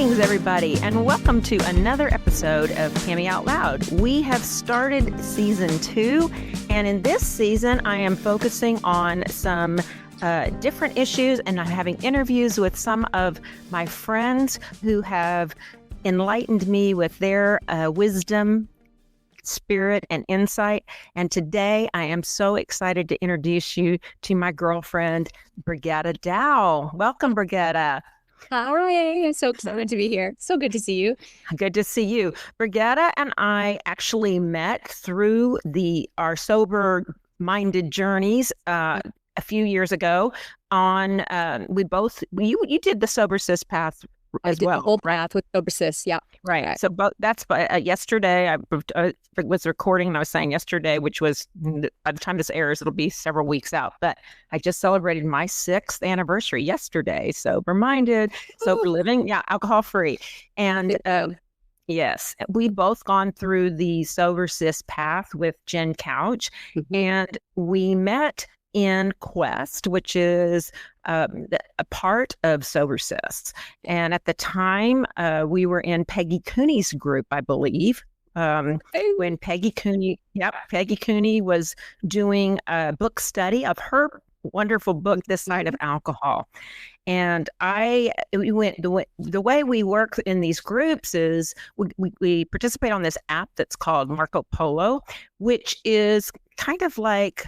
Greetings, everybody, and welcome to another episode of Pammy Out Loud. We have started season 2, and in this season, I am focusing on some different issues, and I'm having interviews with some of my friends who have enlightened me with their wisdom, spirit, and insight. And today, I am so excited to introduce you to my girlfriend, Brigetta Dow. Welcome, Brigetta. Hi, I'm so excited to be here. So good to see you. Good to see you. Brigetta and I actually met through our sober-minded journeys a few years ago. You did the Sober Sis path as well, the whole path with Sober Sis, yeah. Right. So that's yesterday. I was recording and I was saying yesterday, which was, by the time this airs, it'll be several weeks out. But I just celebrated my 6th anniversary yesterday. Sober-minded, sober living, alcohol-free. And yes, we've both gone through the Sober Sis path with Jen Couch, and we met in Quest, which is a part of Sober Sis. And at the time, we were in Peggy Cooney's group, I believe, when Peggy Cooney was doing a book study of her wonderful book, This Side of Alcohol. And the way we work in these groups is we participate on this app that's called Marco Polo, which is kind of like,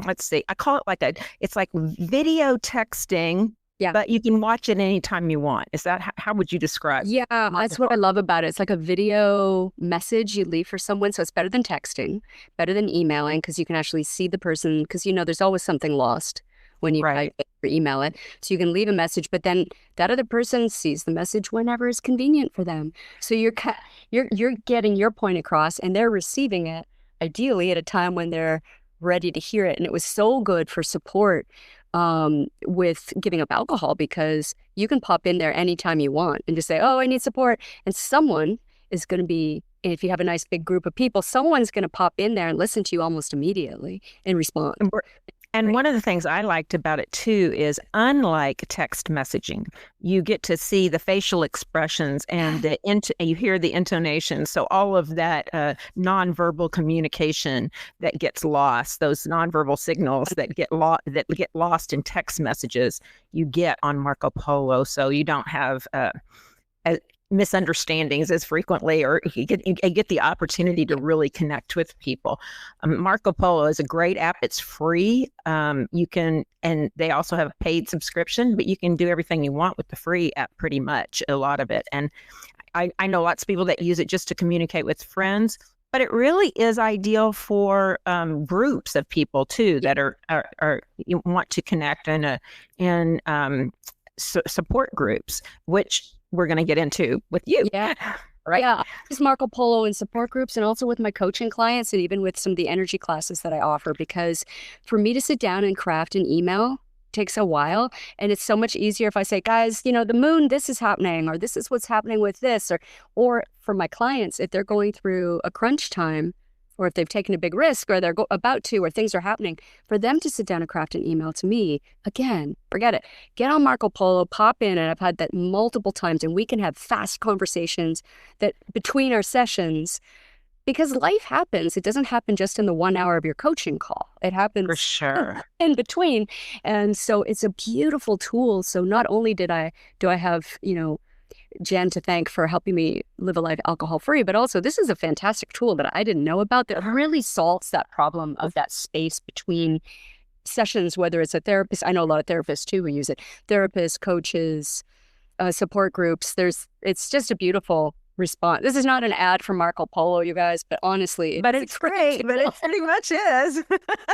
let's see, I call it it's like video texting, but you can watch it anytime you want. Is that, how would you describe? Yeah, that's what I love about it. It's like a video message you leave for someone. So it's better than texting, better than emailing, because you can actually see the person, because there's always something lost when you type it or email it. So you can leave a message, but then that other person sees the message whenever is convenient for them. So you're getting your point across, and they're receiving it ideally at a time when they're ready to hear it. And it was so good for support with giving up alcohol, because you can pop in there anytime you want and just say, oh, I need support. And someone is going to be, if you have a nice big group of people, someone's going to pop in there and listen to you almost immediately and respond. And one of the things I liked about it too is, unlike text messaging, you get to see the facial expressions and you hear the intonation. So all of that nonverbal communication that gets lost, those nonverbal signals that get lost in text messages, you get on Marco Polo. So you don't have misunderstandings as frequently, or you get the opportunity to really connect with people. Marco Polo is a great app. It's free. You can, and they also have a paid subscription, but you can do everything you want with the free app, pretty much, a lot of it. And I know lots of people that use it just to communicate with friends, but it really is ideal for groups of people too that are you want to connect in support groups, which we're going to get into with you. Yeah. Right. Yeah. Just Marco Polo and support groups, and also with my coaching clients, and even with some of the energy classes that I offer, because for me to sit down and craft an email takes a while. And it's so much easier if I say, guys, the moon, this is happening, or this is what's happening with this, or for my clients, if they're going through a crunch time, or if they've taken a big risk, or they're about to, or things are happening, for them to sit down and craft an email to me, again, forget it. Get on Marco Polo, pop in, and I've had that multiple times, and we can have fast conversations that between our sessions, because life happens. It doesn't happen just in the 1 hour of your coaching call. It happens for sure in between. And so it's a beautiful tool. So not only do I have, Jen to thank for helping me live a life alcohol-free, but also this is a fantastic tool that I didn't know about that really solves that problem of that space between sessions, whether it's a therapist. I know a lot of therapists too who use it. Therapists, coaches, support groups. It's just a beautiful response. This is not an ad for Marco Polo, you guys, but honestly, it's great. But it pretty much is.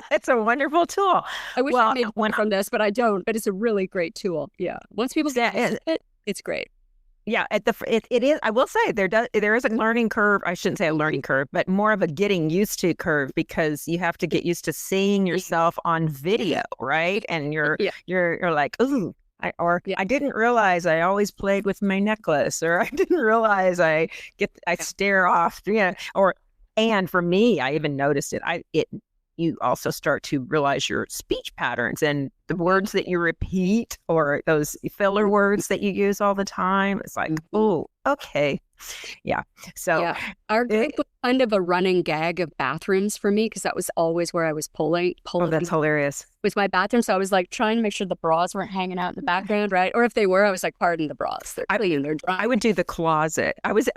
It's a wonderful tool. I wish I made one from this, but I don't. But it's a really great tool. Yeah, once people get it, it's great. Yeah, it is. I will say there is a learning curve. I shouldn't say a learning curve, but more of a getting used to curve, because you have to get used to seeing yourself on video, right? And you're like, ooh. I didn't realize I always played with my necklace, or I didn't realize I stare off, and for me, I even noticed it. you also start to realize your speech patterns and the words that you repeat or those filler words that you use all the time. It's like, oh, okay. Yeah. So our group was kind of a running gag of bathrooms for me because that was always where I was pulling. Oh, that's hilarious. Was my bathroom. So I was like trying to make sure the bras weren't hanging out in the background, right? Or if they were, I was like, pardon the bras. They're clean, they're dry. I would do the closet. I was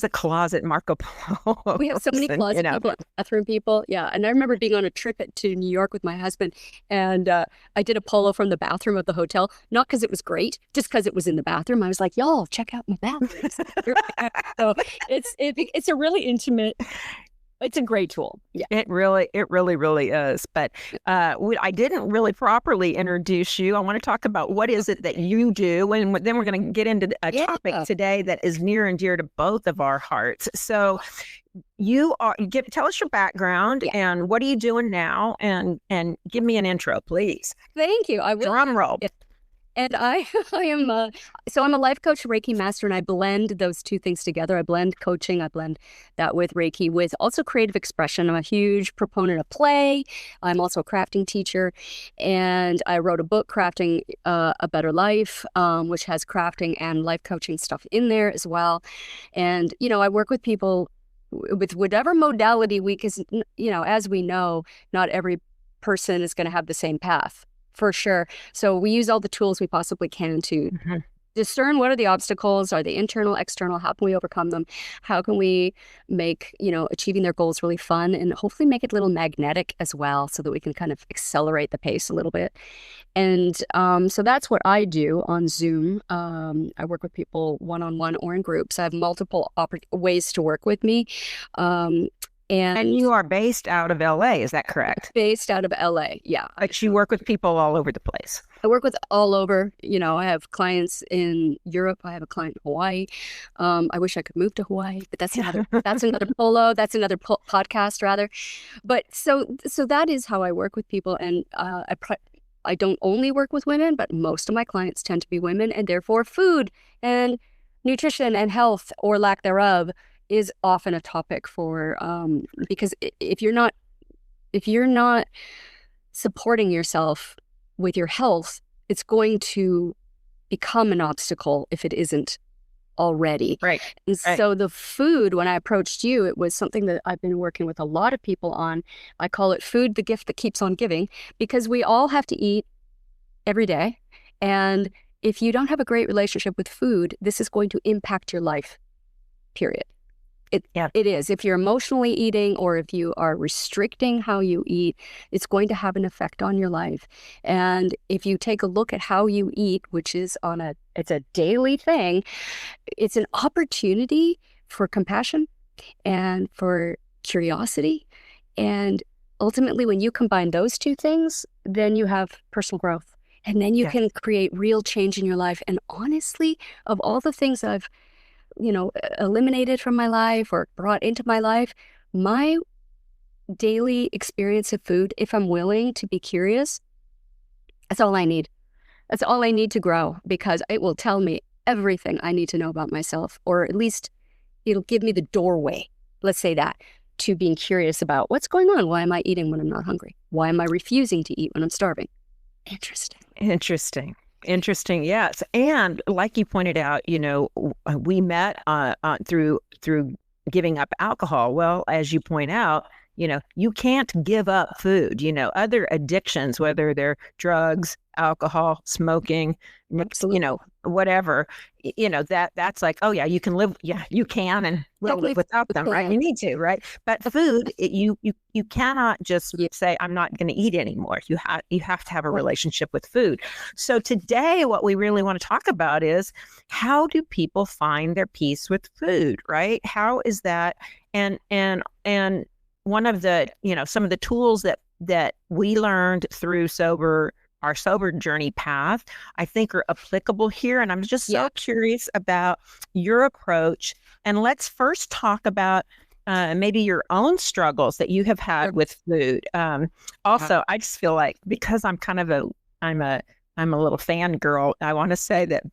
a closet Marco Polo. We have so many closet people, bathroom people. Yeah. And I remember being on a trip to New York with my husband, and I did a polo from the bathroom of the hotel, not because it was great, just because it was in the bathroom. I was like, y'all, check out my bathroom. So it's a really intimate. It's a great tool. Yeah, it really is. But I didn't really properly introduce you. I want to talk about what is it that you do, and then we're going to get into a topic today that is near and dear to both of our hearts. So, tell us your background and what are you doing now, and give me an intro, please. Thank you. I will. Drum roll. Yeah. And I am I'm a life coach, Reiki master, and I blend those two things together. I blend coaching, I blend that with Reiki, with also creative expression. I'm a huge proponent of play. I'm also a crafting teacher, and I wrote a book, Crafting a Better Life, which has crafting and life coaching stuff in there as well. And, I work with people with whatever modality because, as we know, not every person is going to have the same path. For sure. So we use all the tools we possibly can to discern what are the obstacles, are they internal, external, how can we overcome them? How can we make, achieving their goals really fun and hopefully make it a little magnetic as well so that we can kind of accelerate the pace a little bit. And so that's what I do on Zoom. I work with people one-on-one or in groups. I have multiple ways to work with me. And you are based out of LA, is that correct? Based out of LA, yeah. But you work with people all over the place. I work with all over. I have clients in Europe. I have a client in Hawaii. I wish I could move to Hawaii, but that's another polo. That's another podcast, rather. But so that is how I work with people, and I don't only work with women, but most of my clients tend to be women, and therefore food and nutrition and health or lack thereof is often a topic for because if you're not supporting yourself with your health, it's going to become an obstacle if it isn't already. Right. And so the food, when I approached you, it was something that I've been working with a lot of people on. I call it food, the gift that keeps on giving, because we all have to eat every day. And if you don't have a great relationship with food, this is going to impact your life, period. It is. If you're emotionally eating or if you are restricting how you eat, it's going to have an effect on your life. And if you take a look at how you eat, which is it's a daily thing, it's an opportunity for compassion and for curiosity. And ultimately, when you combine those two things, then you have personal growth. And then you can create real change in your life. And honestly, of all the things I've eliminated from my life or brought into my life, my daily experience of food, if I'm willing to be curious, that's all I need. That's all I need to grow, because it will tell me everything I need to know about myself, or at least it'll give me the doorway, let's say that, to being curious about what's going on. Why am I eating when I'm not hungry? Why am I refusing to eat when I'm starving? Interesting. Yes. And like you pointed out, we met through giving up alcohol. Well, as you point out, you can't give up food. Other addictions, whether they're drugs, alcohol, smoking, whatever, that's like, oh yeah, you can live. Yeah, you can and live without them, right? You need to, right? But food, you cannot just say, I'm not going to eat anymore. You have to have a relationship with food. So today, what we really want to talk about is, how do people find their peace with food, right? How is that? And one of the, some of the tools that we learned through our sober journey path, I think are applicable here. And I'm just so curious about your approach. And let's first talk about maybe your own struggles that you have had with food. Also, I just feel like, because I'm kind of I'm a I'm a little fangirl. I want to say that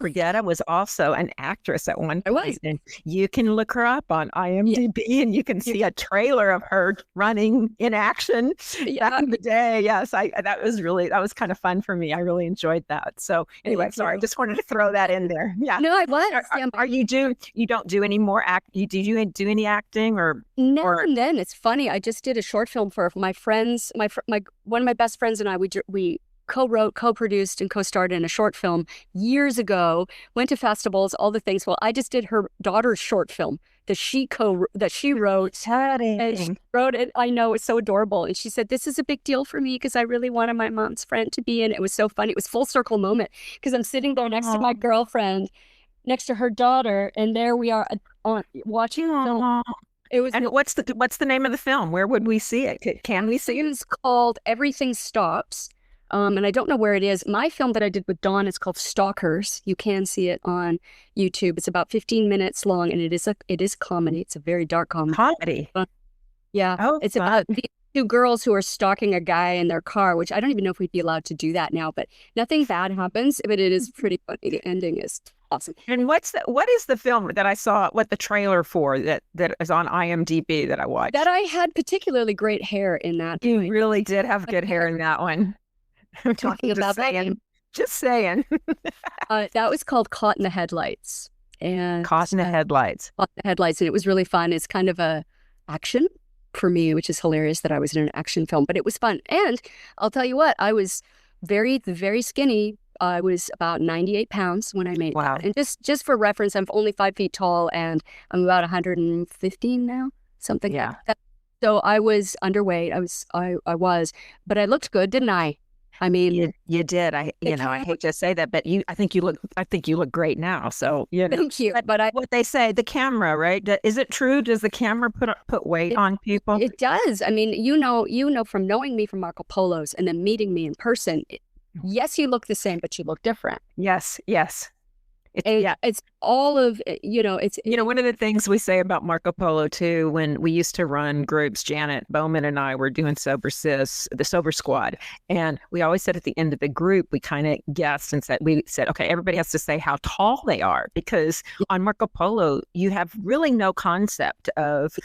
Brigitta was also an actress at one I was. point, and you can look her up on Yeah. IMDb, and you can see a trailer of her running in action back in the day. Yes, that was kind of fun for me. I really enjoyed that. So anyway, sorry, I just wanted to throw that in there. Yeah. No, I was. Are you don't do any more did you do any acting or Now and then? It's funny. I just did a short film for my friends. My one of my best friends and I. We co-wrote, co-produced, and co-starred in a short film years ago. Went to festivals, all the things. Well, I just did her daughter's short film that she wrote. And she wrote it. I know, it's so adorable. And she said, "This is a big deal for me because I really wanted my mom's friend to be in it." It was so funny. It was full circle moment because I'm sitting there next to my girlfriend, next to her daughter, and there we are watching film. It was. And what's the name of the film? Where would we see it? Can we see it? It's called Everything Stops. And I don't know where it is. My film that I did with Dawn is called Stalkers. You can see it on YouTube. It's about 15 minutes long, and it is comedy. It's a very dark comedy. Comedy. Yeah. Oh, it's about these two girls who are stalking a guy in their car, which I don't even know if we'd be allowed to do that now, but nothing bad happens, but it is pretty funny. The ending is awesome. And what is the film that I saw, what the trailer for that is on IMDb that I watched? That I had particularly great hair in that. You really did have good hair in that one. I'm talking about that. Just saying. That was called Caught in the Headlights. And Caught in the Headlights. Caught in the Headlights. And it was really fun. It's kind of a action for me, which is hilarious that I was in an action film, but it was fun. And I'll tell you what, I was very, very skinny. I was about 98 pounds when I made that. And just for reference, I'm only 5 feet tall and I'm about 115 now, something like that. So I was underweight. I was, but I looked good, didn't I? I mean, you did. I hate to say that, but I think you look great now. So thank you. But what they say, the camera, right? Is it true? Does the camera put weight on people? It does. I mean, you know from knowing me from Marco Polo's and then meeting me in person. Yes, you look the same, but you look different. Yes. It's all of, it's... one of the things we say about Marco Polo, too, when we used to run groups, Janet Bowman and I were doing the Sober Squad. And we always said at the end of the group, we kind of guessed and said, okay, everybody has to say how tall they are. Because on Marco Polo, you have really no concept of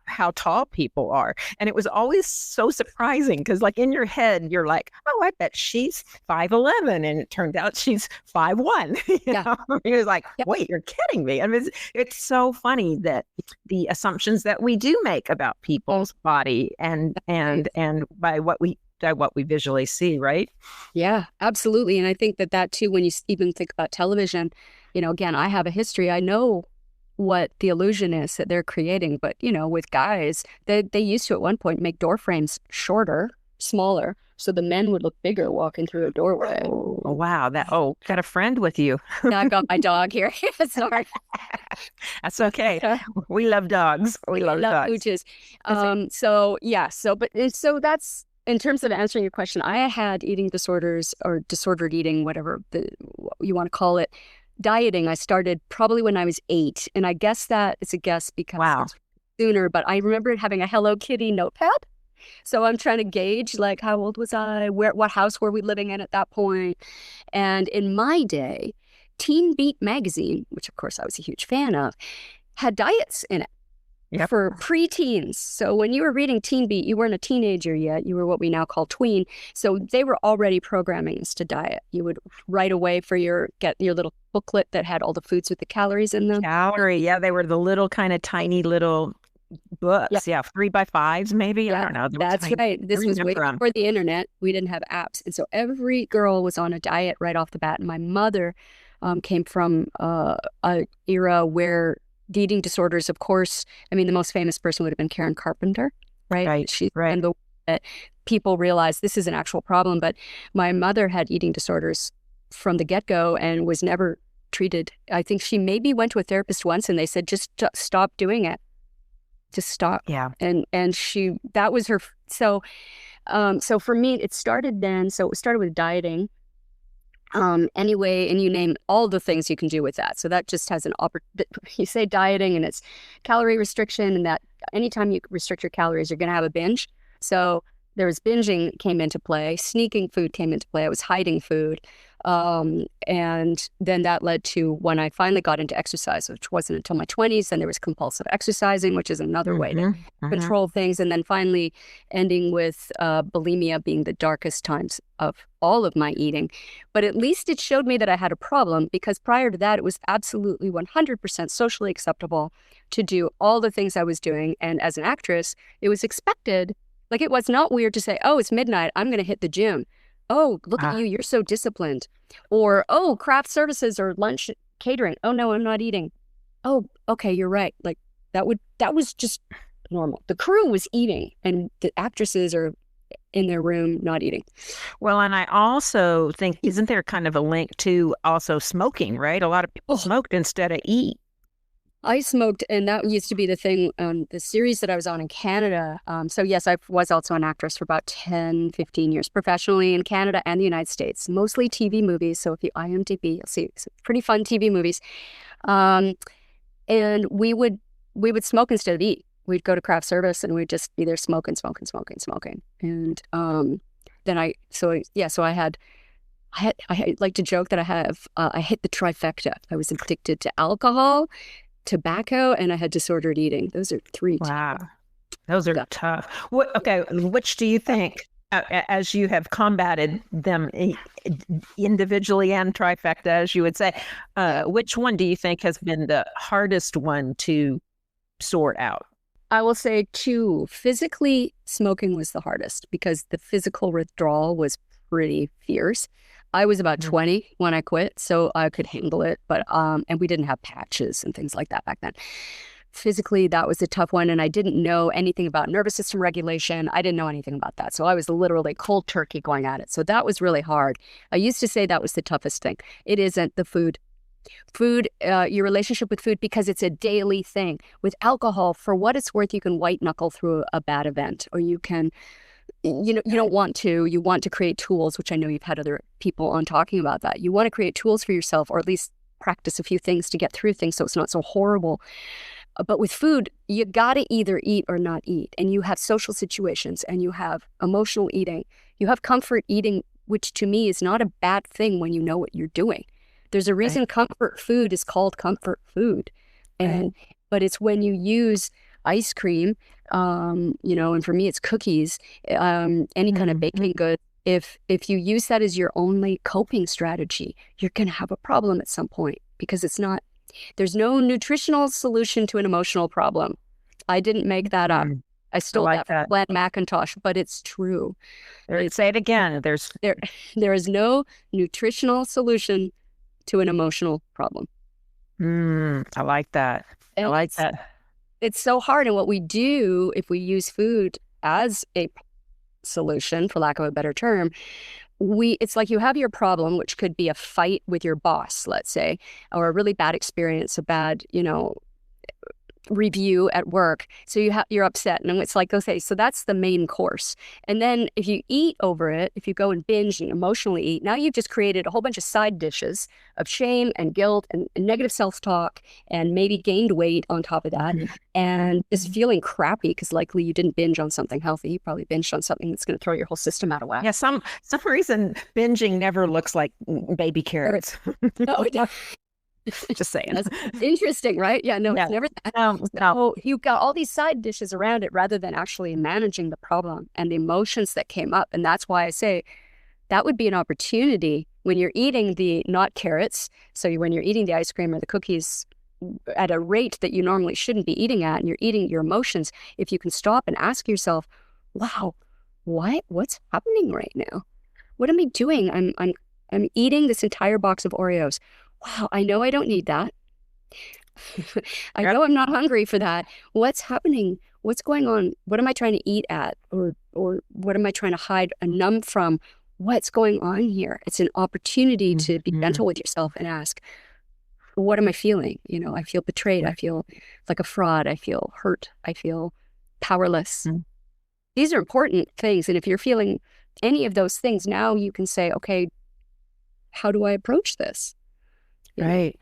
how tall people are. And it was always so surprising because like in your head, you're like, oh, I bet she's 5'11". And it turned out she's 5'1". It was like, wait, you're kidding me. I mean, it's so funny that the assumptions that we do make about people's body and by what we visually see, right? Yeah, absolutely. And I think that too, when you even think about television, again, I have a history. I know what the illusion is that they're creating. But, with guys, they used to at one point make door frames shorter, smaller, so the men would look bigger walking through a doorway. Oh, wow. Got a friend with you. No, I've got my dog here. Sorry. That's okay. We love dogs. We love dogs. Pooches. So that's, in terms of answering your question, I had eating disorders or disordered eating, whatever you want to call it. Dieting, I started probably when I was 8. And I guess that it's a guess because it's sooner, but I remember having a Hello Kitty notepad. So I'm trying to gauge, like, how old was I? What house were we living in at that point? And in my day, Teen Beat magazine, which of course I was a huge fan of, had diets in it. Yep. For preteens. So when you were reading Teen Beat, you weren't a teenager yet. You were what we now call tween. So they were already programming us to diet. You would right away get your little booklet that had all the foods with the calories in them. They were the little kind of tiny little books. 3x5s maybe. I don't know. That's right. This was way before the internet. We didn't have apps. And so every girl was on a diet right off the bat. And my mother came from an era where the eating disorders, of course, I mean, the most famous person would have been Karen Carpenter, right? She's right. And that people realized this is an actual problem. But my mother had eating disorders from the get-go and was never treated. I think she maybe went to a therapist once and they said, just stop doing it. Just stop. Yeah. And that was her. So for me, it started then. So it started with dieting. Anyway, and you name all the things you can do with that. So that just has you say dieting and it's calorie restriction, and that anytime you restrict your calories, you're going to have a binge. So there was binging came into play, sneaking food came into play. I was hiding food. And then that led to when I finally got into exercise, which wasn't until my 20s. Then there was compulsive exercising, which is another way to control things. And then finally ending with bulimia being the darkest times of all of my eating. But at least it showed me that I had a problem, because prior to that, it was absolutely 100% socially acceptable to do all the things I was doing. And as an actress, it was expected. Like, it was not weird to say, oh, it's midnight, I'm going to hit the gym. Oh, look at you, you're so disciplined. Or, oh, craft services or lunch catering. Oh, no, I'm not eating. Oh, okay, you're right. Like, that was just normal. The crew was eating, and the actresses are in their room not eating. Well, and I also think, isn't there kind of a link to also smoking, right? A lot of people smoked instead of eat. I smoked, and that used to be the thing on the series that I was on in Canada. So yes, I was also an actress for about 10, 15 years professionally in Canada and the United States, mostly TV movies. So if you IMDb, you'll see some pretty fun TV movies. And we would smoke instead of eat. We'd go to craft service and we'd just be there smoking. And then I like to joke that I hit the trifecta. I was addicted to alcohol, tobacco, and I had disordered eating. Those are three. Wow. Those are tough. Okay. Which do you think, as you have combated them individually and trifecta, as you would say, which one do you think has been the hardest one to sort out? I will say two. Physically, smoking was the hardest because the physical withdrawal was pretty fierce. I was about 20 when I quit, so I could handle it. But and we didn't have patches and things like that back then. Physically, that was a tough one, and I didn't know anything about nervous system regulation. I didn't know anything about that, so I was literally cold turkey going at it. So that was really hard. I used to say that was the toughest thing. It isn't the food. Your relationship with food, because it's a daily thing. With alcohol, for what it's worth, you can white knuckle through a bad event, or you can. You want to create tools, which I know you've had other people on talking about that. You want to create tools for yourself, or at least practice a few things to get through things so it's not so horrible. But with food, you got to either eat or not eat. And you have social situations, and you have emotional eating. You have comfort eating, which to me is not a bad thing when you know what you're doing. There's a reason comfort food is called comfort food. But it's when you use ice cream, and for me it's cookies, any kind of baking good. If you use that as your only coping strategy, you're going to have a problem at some point, because there's no nutritional solution to an emotional problem. I didn't make that up. I stole that from Glenn McIntosh, but it's true. Say it again. There is no nutritional solution to an emotional problem. I like that. It's so hard. And what we do, if we use food as a solution, for lack of a better term, it's like you have your problem, which could be a fight with your boss, let's say, or a really bad experience, a bad, review at work. So you're upset, and it's like, okay, so that's the main course. And then if you eat over it, if you go and binge and emotionally eat, now you've just created a whole bunch of side dishes of shame and guilt and negative self-talk, and maybe gained weight on top of that, and just feeling crappy because likely you didn't binge on something healthy. You probably binged on something that's going to throw your whole system out of whack. Yeah, some reason binging never looks like baby carrots. No, Just saying. That's interesting, right? Yeah, no, it's never that. No. So you've got all these side dishes around it rather than actually managing the problem and the emotions that came up. And that's why I say that would be an opportunity when you're eating the not carrots. So when you're eating the ice cream or the cookies at a rate that you normally shouldn't be eating at, and you're eating your emotions, if you can stop and ask yourself, wow, what's happening right now? What am I doing? I'm eating this entire box of Oreos. Wow, I know I don't need that. I know I'm not hungry for that. What's happening? What's going on? What am I trying to eat at? Or what am I trying to hide and numb from? What's going on here? It's an opportunity to be gentle with yourself and ask, what am I feeling? I feel betrayed. I feel like a fraud. I feel hurt. I feel powerless. These are important things. And if you're feeling any of those things, now you can say, okay, how do I approach this? Right.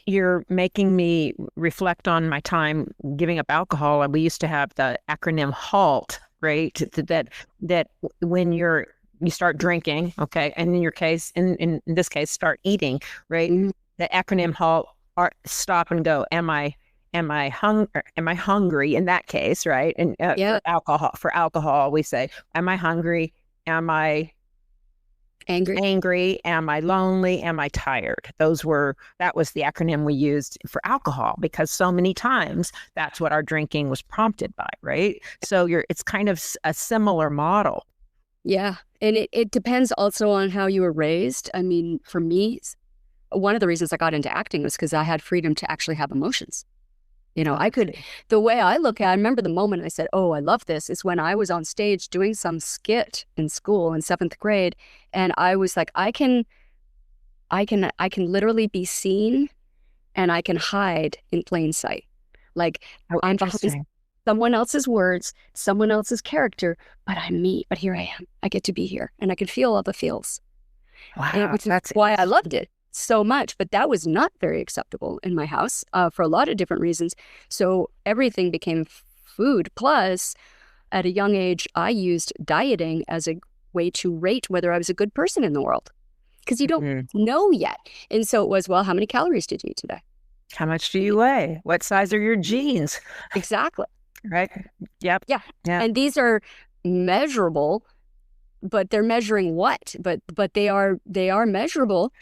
You're making me reflect on my time giving up alcohol. And we used to have the acronym HALT right? That when you start drinking, okay, and in your case, in this case, start eating, right? Mhm. The acronym HALT, stop and go. Am I hungry in that case, right? And Yeah. for alcohol, we say, am I hungry? Am I Angry. Am I lonely? Am I tired? That was the acronym we used for alcohol, because so many times that's what our drinking was prompted by, right? So it's kind of a similar model. Yeah. And it depends also on how you were raised. I mean, for me, one of the reasons I got into acting was because I had freedom to actually have emotions. The way I look at it, I remember the moment I said, oh, I love this, is when I was on stage doing some skit in school in 7th grade. And I was like, I can literally be seen and I can hide in plain sight. Like, I'm behind someone else's words, someone else's character, but I'm me. But here I am. I get to be here and I can feel all the feels. Wow, Which is why I loved it so much. But that was not very acceptable in my house for a lot of different reasons. So everything became food. Plus, at a young age, I used dieting as a way to rate whether I was a good person in the world, because you don't know yet. And so it was, well, how many calories did you eat today? How much do you weigh? What size are your jeans? Exactly. Right. Yep. Yeah. Yeah. And these are measurable, but they're measuring what? But they are measurable.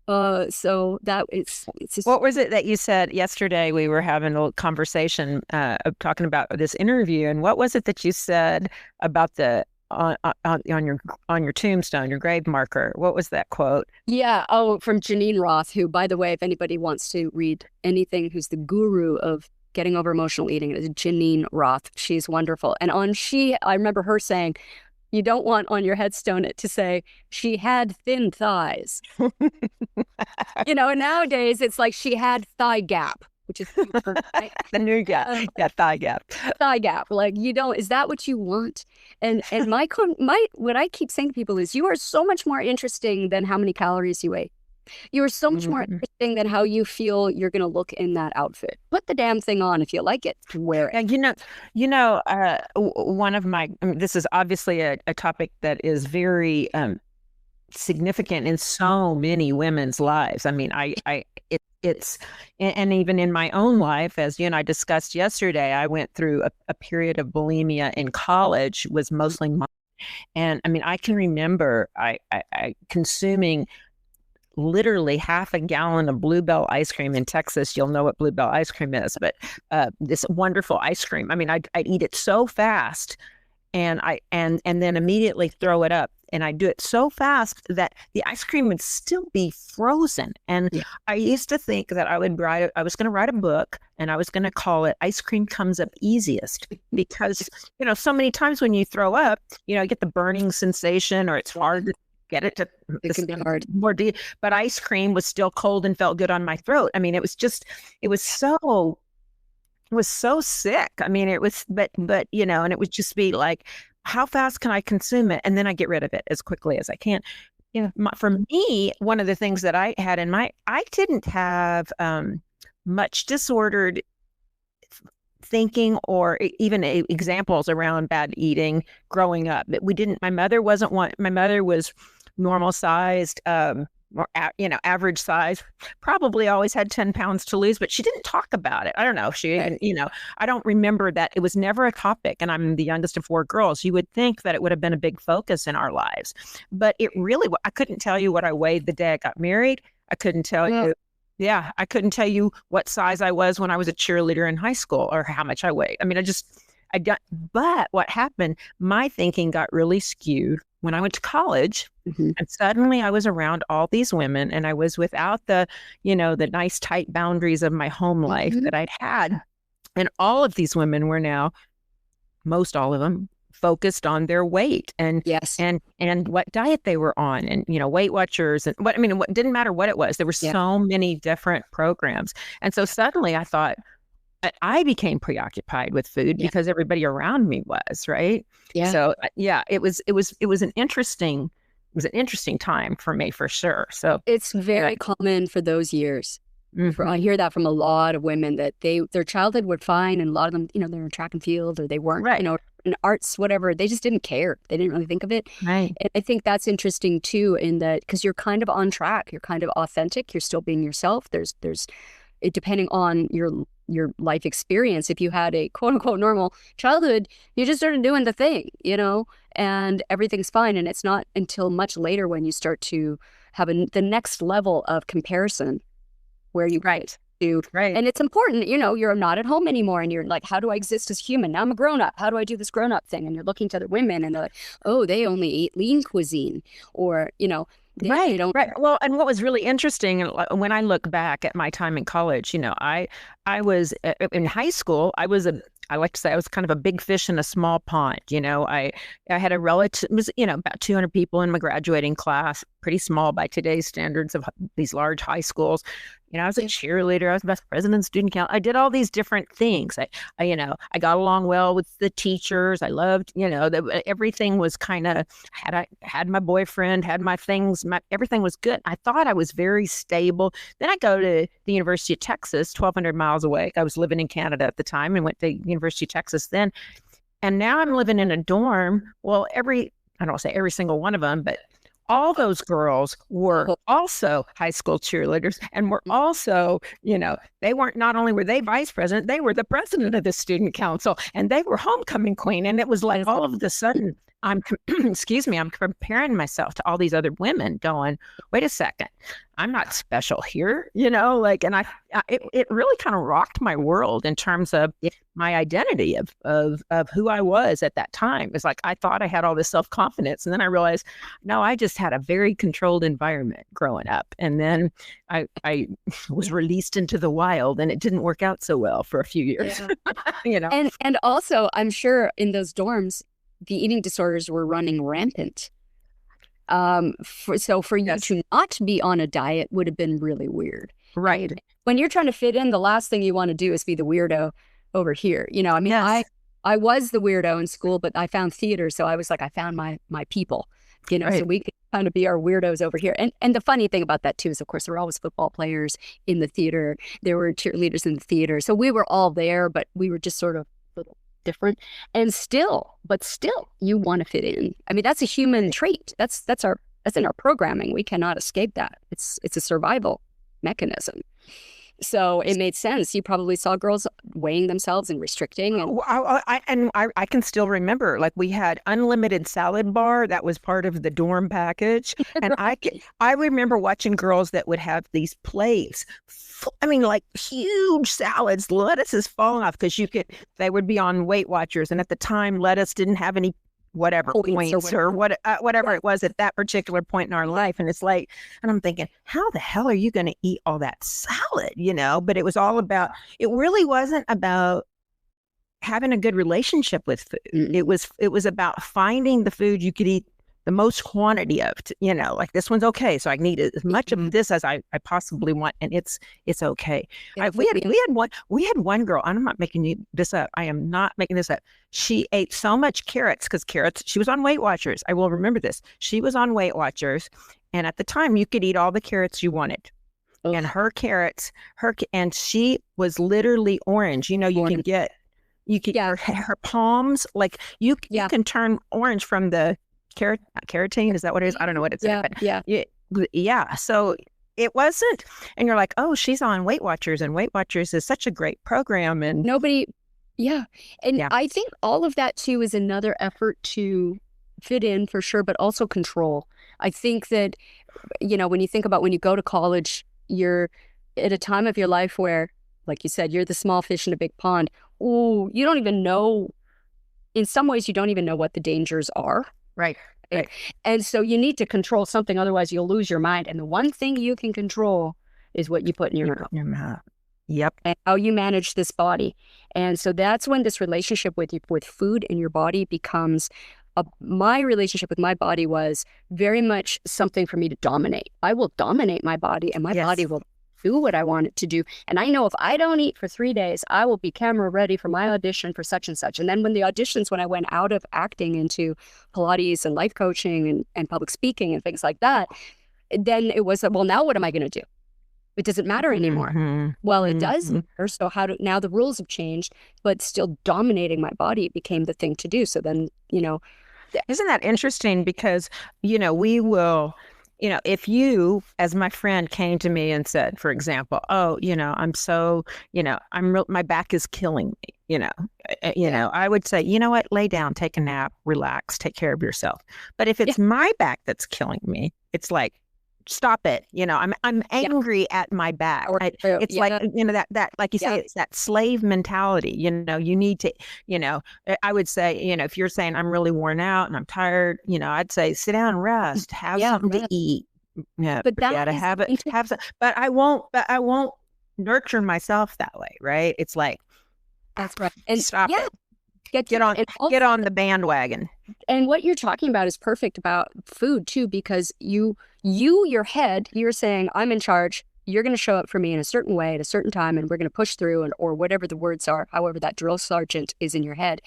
So that it's just... What was it that you said yesterday? We were having a little conversation talking about this interview, and what was it that you said about the on your tombstone, your grave marker? What was that quote? Yeah. Oh, from Janine Roth, who, by the way, if anybody wants to read anything, who's the guru of getting over emotional eating, it is Janine Roth. She's wonderful. And I remember her saying, you don't want on your headstone it to say she had thin thighs. And nowadays it's like she had thigh gap, which is right? The new gap. Yeah, thigh gap. Thigh gap. Like, is that what you want? And what I keep saying to people is, you are so much more interesting than how many calories you ate. You are so much more interesting than how you feel you're going to look in that outfit. Put the damn thing on. If you like it, wear it. One of my, this is obviously a topic that is very significant in so many women's lives. I mean, it's, and even in my own life, as you and I discussed yesterday, I went through a period of bulimia in college, was mostly mine. And I mean, I can remember I consuming literally half a gallon of Bluebell ice cream. In Texas, you'll know what Bluebell ice cream is, but this wonderful ice cream. I mean, I'd eat it so fast, and then immediately throw it up. And I do it so fast that the ice cream would still be frozen. And I used to think that I was going to write a book, and I was going to call it "Ice Cream Comes Up Easiest," because so many times when you throw up, you get the burning sensation, or it's hard to get it to more deep. But ice cream was still cold and felt good on my throat. I mean, it was so sick. I mean, it was, but and it would just be like, how fast can I consume it? And then I get rid of it as quickly as I can. For me, one of the things that I had I didn't have much disordered thinking or even examples around bad eating growing up. My mother was normal sized, average size, probably always had 10 pounds to lose, but she didn't talk about it. I don't know. I don't remember that. It was never a topic. And I'm the youngest of 4 girls. You would think that it would have been a big focus in our lives, but I couldn't tell you what I weighed the day I got married. I couldn't tell you. Yeah. I couldn't tell you what size I was when I was a cheerleader in high school, or how much I weighed. I mean, but what happened, my thinking got really skewed when I went to college, and suddenly I was around all these women, and I was without the nice tight boundaries of my home life that I'd had. And all of these women were now, most all of them, focused on their weight and what diet they were on, and Weight Watchers, and what didn't matter what it was. There were so many different programs. And so suddenly I thought, I became preoccupied with food because everybody around me was, right. Yeah. So it was an interesting time for me, for sure. So it's very common for those years I hear that from a lot of women, that their childhood were fine, and a lot of them, they're in track and field, or they weren't, Right. In arts, whatever. They just didn't care. They didn't really think of it. Right. And I think that's interesting too, in that, because you're kind of on track, you're kind of authentic, you're still being yourself. There's it, depending on your life experience. If you had a quote unquote normal childhood, you just started doing the thing, and everything's fine. And it's not until much later when you start to have the next level of comparison, where you do. Right. And it's important, you're not at home anymore, and you're like, how do I exist as human? Now I'm a grown up. How do I do this grown up thing? And you're looking to other women, and they're like, oh, they only eat lean cuisine, or, Right. Well, and what was really interesting when I look back at my time in college, I was in high school. I like to say I was kind of a big fish in a small pond. I had a relative, it was, about 200 people in my graduating class, pretty small by today's standards of these large high schools. I was a cheerleader. I was best president, student council. I did all these different things. I got along well with the teachers. I loved, everything was kind of, I had my boyfriend, had my things, everything was good. I thought I was very stable. Then I go to the University of Texas, 1,200 miles away. I was living in Canada at the time and went to University of Texas then. And now I'm living in a dorm. Well, I don't want to say every single one of them, but all those girls were also high school cheerleaders, and were also, they weren't, not only were they vice president, they were the president of the student council, and they were homecoming queen. And it was like all of a sudden I'm comparing myself to all these other women going, wait a second, I'm not special here, and it really kind of rocked my world in terms of my identity of who I was at that time. It's like, I thought I had all this self-confidence, and then I realized, no, I just had a very controlled environment growing up. And then I was released into the wild, and it didn't work out so well for a few years, And also, I'm sure in those dorms, the eating disorders were running rampant. For you to not be on a diet would have been really weird. Right. When you're trying to fit in, the last thing you want to do is be the weirdo over here. I was the weirdo in school, but I found theater. So I was like, I found my people, so we could kind of be our weirdos over here. And the funny thing about that too is, of course, there were always football players in the theater. There were cheerleaders in the theater. So we were all there, but we were just sort of little different. And still you want to fit in. I mean, that's a human trait. That's in our programming. We cannot escape that. It's a survival mechanism. So it made sense. You probably saw girls weighing themselves and restricting. I can still remember, like, we had unlimited salad bar that was part of the dorm package, and I remember watching girls that would have these plates. Like huge salads, lettuces falling off, because they would be on Weight Watchers, and at the time lettuce didn't have any points or whatever it was at that particular point in our life. And it's like, and I'm thinking, how the hell are you going to eat all that salad? But it was all about, it really wasn't about having a good relationship with food. It was about finding the food you could eat the most quantity of, like, this one's okay, so I can eat as much of this as I possibly want, and it's okay. We had one girl. I'm not making this up. I am not making this up. She ate so much carrots, because she was on Weight Watchers. I will remember this. She was on Weight Watchers, and at the time you could eat all the carrots you wanted. And her carrots, and she was literally orange. You can get, her palms, like you can turn orange from the carotene, is that what it is? I don't know what it's. Yeah. So it wasn't, and you're like, oh, she's on Weight Watchers, and Weight Watchers is such a great program, and I think all of that too is another effort to fit in, for sure, but also control. I think that, when you think about when you go to college, you're at a time of your life where, like you said, you're the small fish in a big pond. Oh, you don't even know, in some ways, you don't even know what the dangers are. Right. And so you need to control something, otherwise you'll lose your mind. And the one thing you can control is what you put in your mouth. Yep. And how you manage this body. And so that's when this relationship with food and your body becomes my relationship with my body was very much something for me to dominate. I will dominate my body, and my body will do what I want it to do. And I know if I don't eat for 3 days, I will be camera ready for my audition for such and such. And then when I went out of acting into Pilates and life coaching and public speaking and things like that, then it was, well, now what am I going to do? It doesn't matter anymore. Mm-hmm. Well, it does matter. So now the rules have changed, but still dominating my body became the thing to do. So then, Isn't that interesting? Because, we will, if you, as my friend, came to me and said, for example, oh, I'm so, my back is killing me, I would say, you know what, lay down, take a nap, relax, take care of yourself. But if it's my back that's killing me, it's like, stop it. I'm angry at my back. It's like, that, like you say, it's that slave mentality. You need to, I would say, if you're saying I'm really worn out and I'm tired, I'd say sit down and rest, have something to eat. Yeah, but that to have it, have some, but I won't nurture myself that way. Right. It's like, that's right. And stop it. Get on the bandwagon. And what you're talking about is perfect about food too, because your head, you're saying, I'm in charge. You're going to show up for me in a certain way at a certain time, and we're going to push through, or whatever the words are, however that drill sergeant is in your head.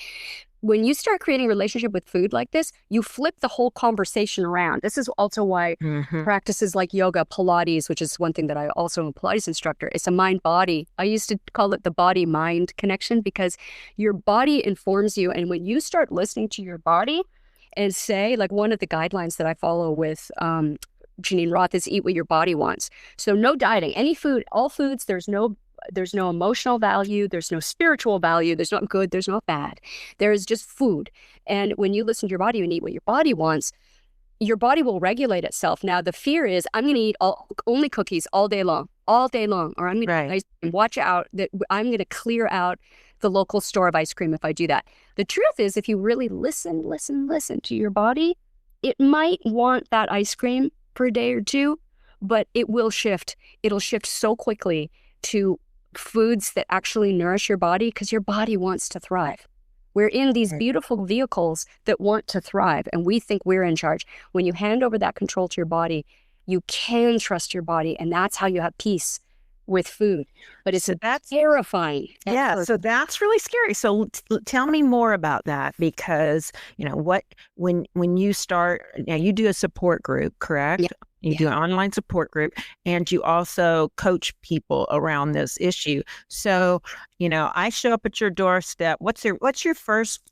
When you start creating a relationship with food like this, you flip the whole conversation around. This is also why practices like yoga, Pilates, which is one thing that I also am a Pilates instructor, it's a mind-body. I used to call it the body-mind connection, because your body informs you. And when you start listening to your body and say, like one of the guidelines that I follow with Janine Roth is eat what your body wants. So no dieting, any food, all foods, there's no emotional value. There's no spiritual value. There's not good. There's not bad. There is just food. And when you listen to your body and eat what your body wants, your body will regulate itself. Now, the fear is I'm going to eat only cookies all day long, or I'm going to watch out that I'm going to clear out the local store of ice cream if I do that. The truth is, if you really listen to your body, it might want that ice cream for a day or two, but it will shift. It'll shift so quickly to foods that actually nourish your body, because your body wants to thrive. We're in these beautiful vehicles that want to thrive, and we think we're in charge. When you hand over that control to your body, you can trust your body, and that's how you have peace with food. But that's terrifying. Yeah, so that's really scary. So tell me more about that, because when you start, now you do a support group, correct? Yeah. You do an online support group, and you also coach people around this issue. So, I show up at your doorstep. What's your first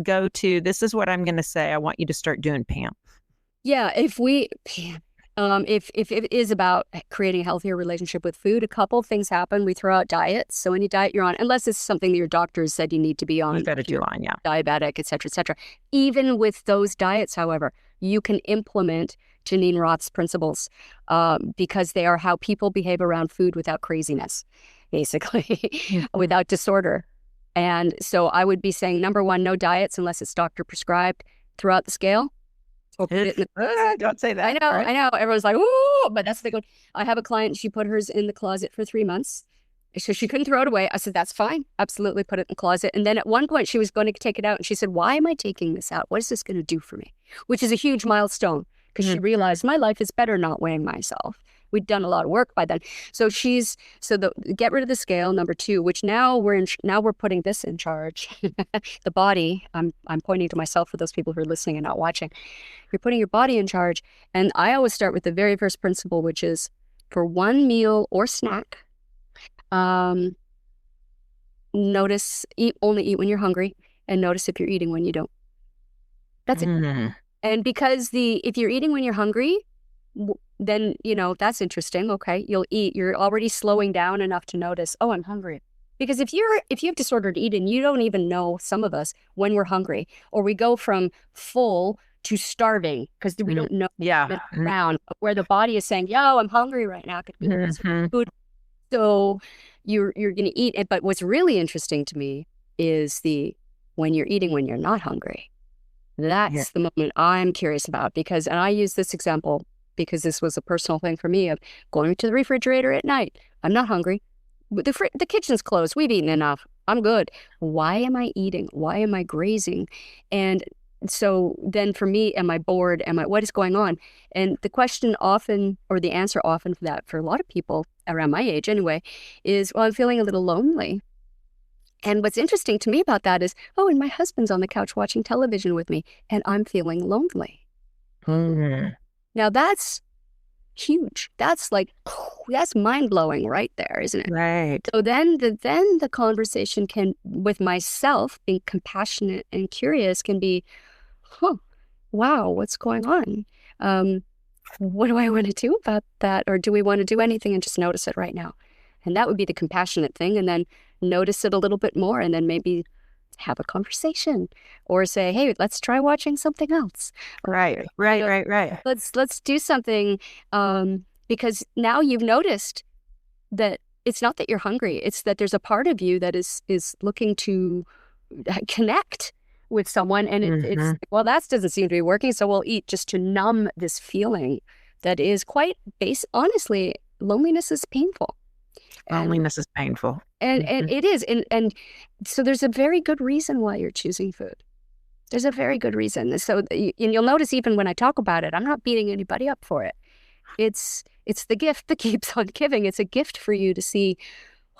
go-to? This is what I'm going to say. I want you to start doing, Pam. Yeah, if it is about creating a healthier relationship with food, a couple things happen. We throw out diets. So any diet you're on, unless it's something that your doctor has said you need to be on, you better do on, diabetic, et cetera, et cetera. Even with those diets, however, you can implement Janine Roth's principles, because they are how people behave around food without craziness, basically, without disorder. And so I would be saying, number one, no diets unless it's doctor prescribed. Throw out the scale. Don't say that. I know. Everyone's like, ooh, but that's the good. I have a client, she put hers in the closet for 3 months. So she couldn't throw it away. I said, that's fine. Absolutely put it in the closet. And then at one point she was going to take it out, and she said, why am I taking this out? What is this going to do for me? Which is a huge milestone, because she realized my life is better not weighing myself. We'd done a lot of work by then. So get rid of the scale, number two, which now we're putting this in charge. The body, I'm pointing to myself for those people who are listening and not watching. You're putting your body in charge. And I always start with the very first principle, which is for one meal or snack, only eat when you're hungry, and notice if you're eating when you don't. That's it. And because if you're eating when you're hungry, then, that's interesting. Okay, you'll eat. You're already slowing down enough to notice, oh, I'm hungry. Because if you have disordered eating, you don't even know, some of us, when we're hungry, or we go from full to starving because we don't know around where the body is saying, yo, I'm hungry right now. Could be food. So you're going to eat it. But what's really interesting to me is when you're eating when you're not hungry. That's the moment I'm curious about, and I use this example because this was a personal thing for me, of going to the refrigerator at night. I'm not hungry. The kitchen's closed. We've eaten enough. I'm good. Why am I eating? Why am I grazing? And so then for me, am I bored? What is going on? And the question often, or the answer often for that, for a lot of people around my age anyway, is, well, I'm feeling a little lonely. And what's interesting to me about that is, and my husband's on the couch watching television with me, and I'm feeling lonely. Now that's huge. That's like, that's mind-blowing right there, isn't it? Right. So then the conversation can, with myself, being compassionate and curious, can be, wow, what's going on? What do I want to do about that? Or do we want to do anything and just notice it right now? And that would be the compassionate thing. And then notice it a little bit more, and then maybe have a conversation or say, hey, let's try watching something else. Right. Let's do something, because now you've noticed that it's not that you're hungry. It's that there's a part of you that is looking to connect with someone. And it's, well, that doesn't seem to be working. So we'll eat just to numb this feeling that is quite base. Honestly, loneliness is painful. Loneliness is painful. And it is. And so there's a very good reason why you're choosing food. There's a very good reason. So, and you'll notice even when I talk about it, I'm not beating anybody up for it. It's the gift that keeps on giving. It's a gift for you to see,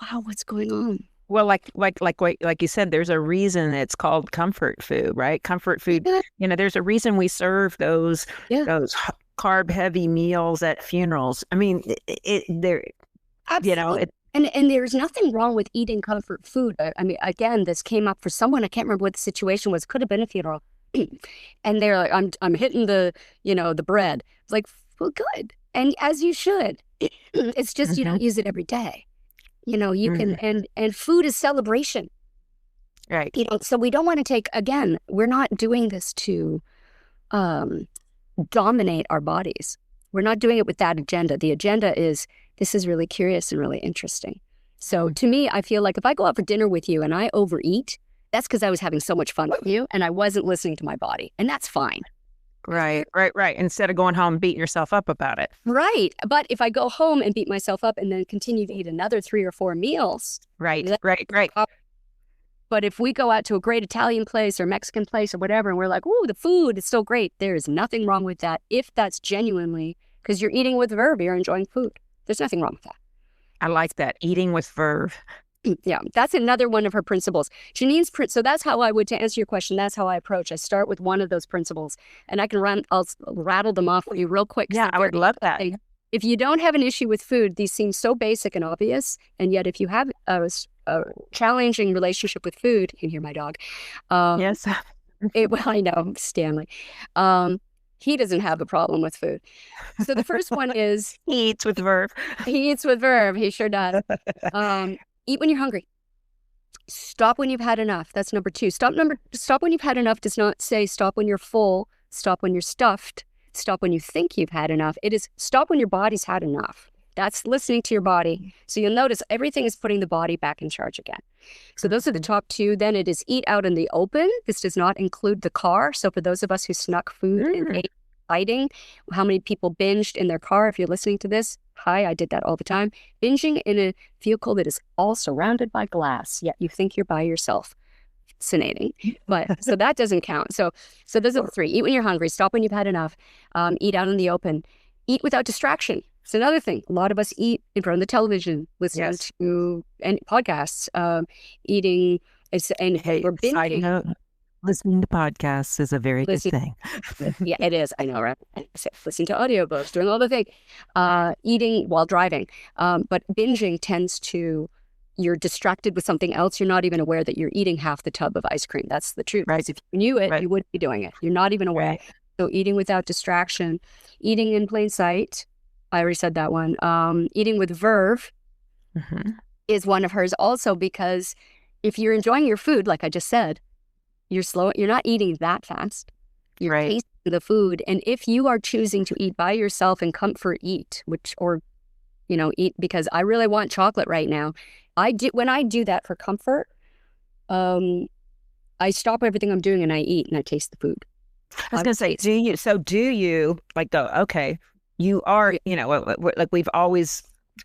wow, what's going on? Well, like you said, there's a reason it's called comfort food, right? Comfort food. You know, there's a reason we serve those carb heavy meals at funerals. I mean, they're, you know, and there's nothing wrong with eating comfort food. I mean, again, this came up for someone. I can't remember what the situation was. Could have been a funeral, and they're like, "I'm hitting the bread." It's like, well, good, and as you should. It's just you don't use it every day. You know, you can, and food is celebration. Right. You know, so we don't want to take, again, we're not doing this to dominate our bodies. We're not doing it with that agenda. The agenda is, this is really curious and really interesting. So to me, I feel like if I go out for dinner with you and I overeat, that's because I was having so much fun with you and I wasn't listening to my body. And that's fine. Right. Instead of going home and beating yourself up about it. Right. But if I go home and beat myself up and then continue to eat another 3 or 4 meals. Right. But if we go out to a great Italian place or Mexican place or whatever, and we're like, ooh, the food is so great. There is nothing wrong with that. If that's genuinely, because you're eating with verve, you're enjoying food. There's nothing wrong with that. I like that. Eating with verve. Yeah, that's another one of her principles. Janine's so that's how I would, to answer your question, that's how I approach. I start with one of those principles, and I'll rattle them off for you real quick. Yeah, I would love that. If you don't have an issue with food, these seem so basic and obvious, and yet if you have a challenging relationship with food, you can hear my dog. Yes. Well, I know, Stanley. He doesn't have a problem with food. So the first one is... He eats with verve. He eats with verve. He sure does. Eat when you're hungry. Stop when you've had enough. That's number 2. Stop when you've had enough does not say stop when you're full, stop when you're stuffed, stop when you think you've had enough. It is stop when your body's had enough. That's listening to your body. So you'll notice everything is putting the body back in charge again. So those are the top 2. Then it is eat out in the open. This does not include the car. So for those of us who snuck food and ate fighting, how many people binged in their car? If you're listening to this, hi, I did that all the time. Binging in a vehicle that is all surrounded by glass, yet you think you're by yourself. Fascinating. But so that doesn't count. So those are the 3. Eat when you're hungry. Stop when you've had enough. Eat out in the open. Eat without distraction. It's another thing. A lot of us eat in front of the television, listening to podcasts, eating, and we're binging. Side note, listening to podcasts is a very good thing. Yeah, it is. I know, right? Listen to audiobooks, doing all the things, eating while driving. But binging tends to, you're distracted with something else. You're not even aware that you're eating half the tub of ice cream. That's the truth. Right. If you knew it, you wouldn't be doing it. You're not even aware. Right. So eating without distraction, eating in plain sight. I already said that one. Eating with verve is one of hers also, because if you're enjoying your food, like I just said, you're slow. You're not eating that fast. You're tasting the food. And if you are choosing to eat by yourself and comfort eat, eat because I really want chocolate right now. When I do that for comfort, I stop everything I'm doing and I eat and I taste the food. I was going to say, do you like go, okay, you are, like we've always,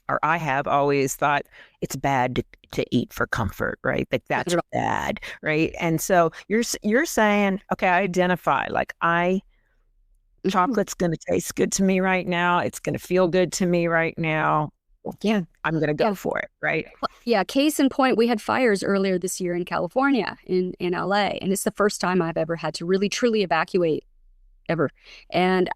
or I have always thought it's bad to eat for comfort, right? Like that's bad, right? And so you're saying, okay, I identify, like chocolate's going to taste good to me right now. It's going to feel good to me right now. Yeah. I'm going to go for it, right? Yeah. Case in point, we had fires earlier this year in California, in LA. And it's the first time I've ever had to really, truly evacuate ever. And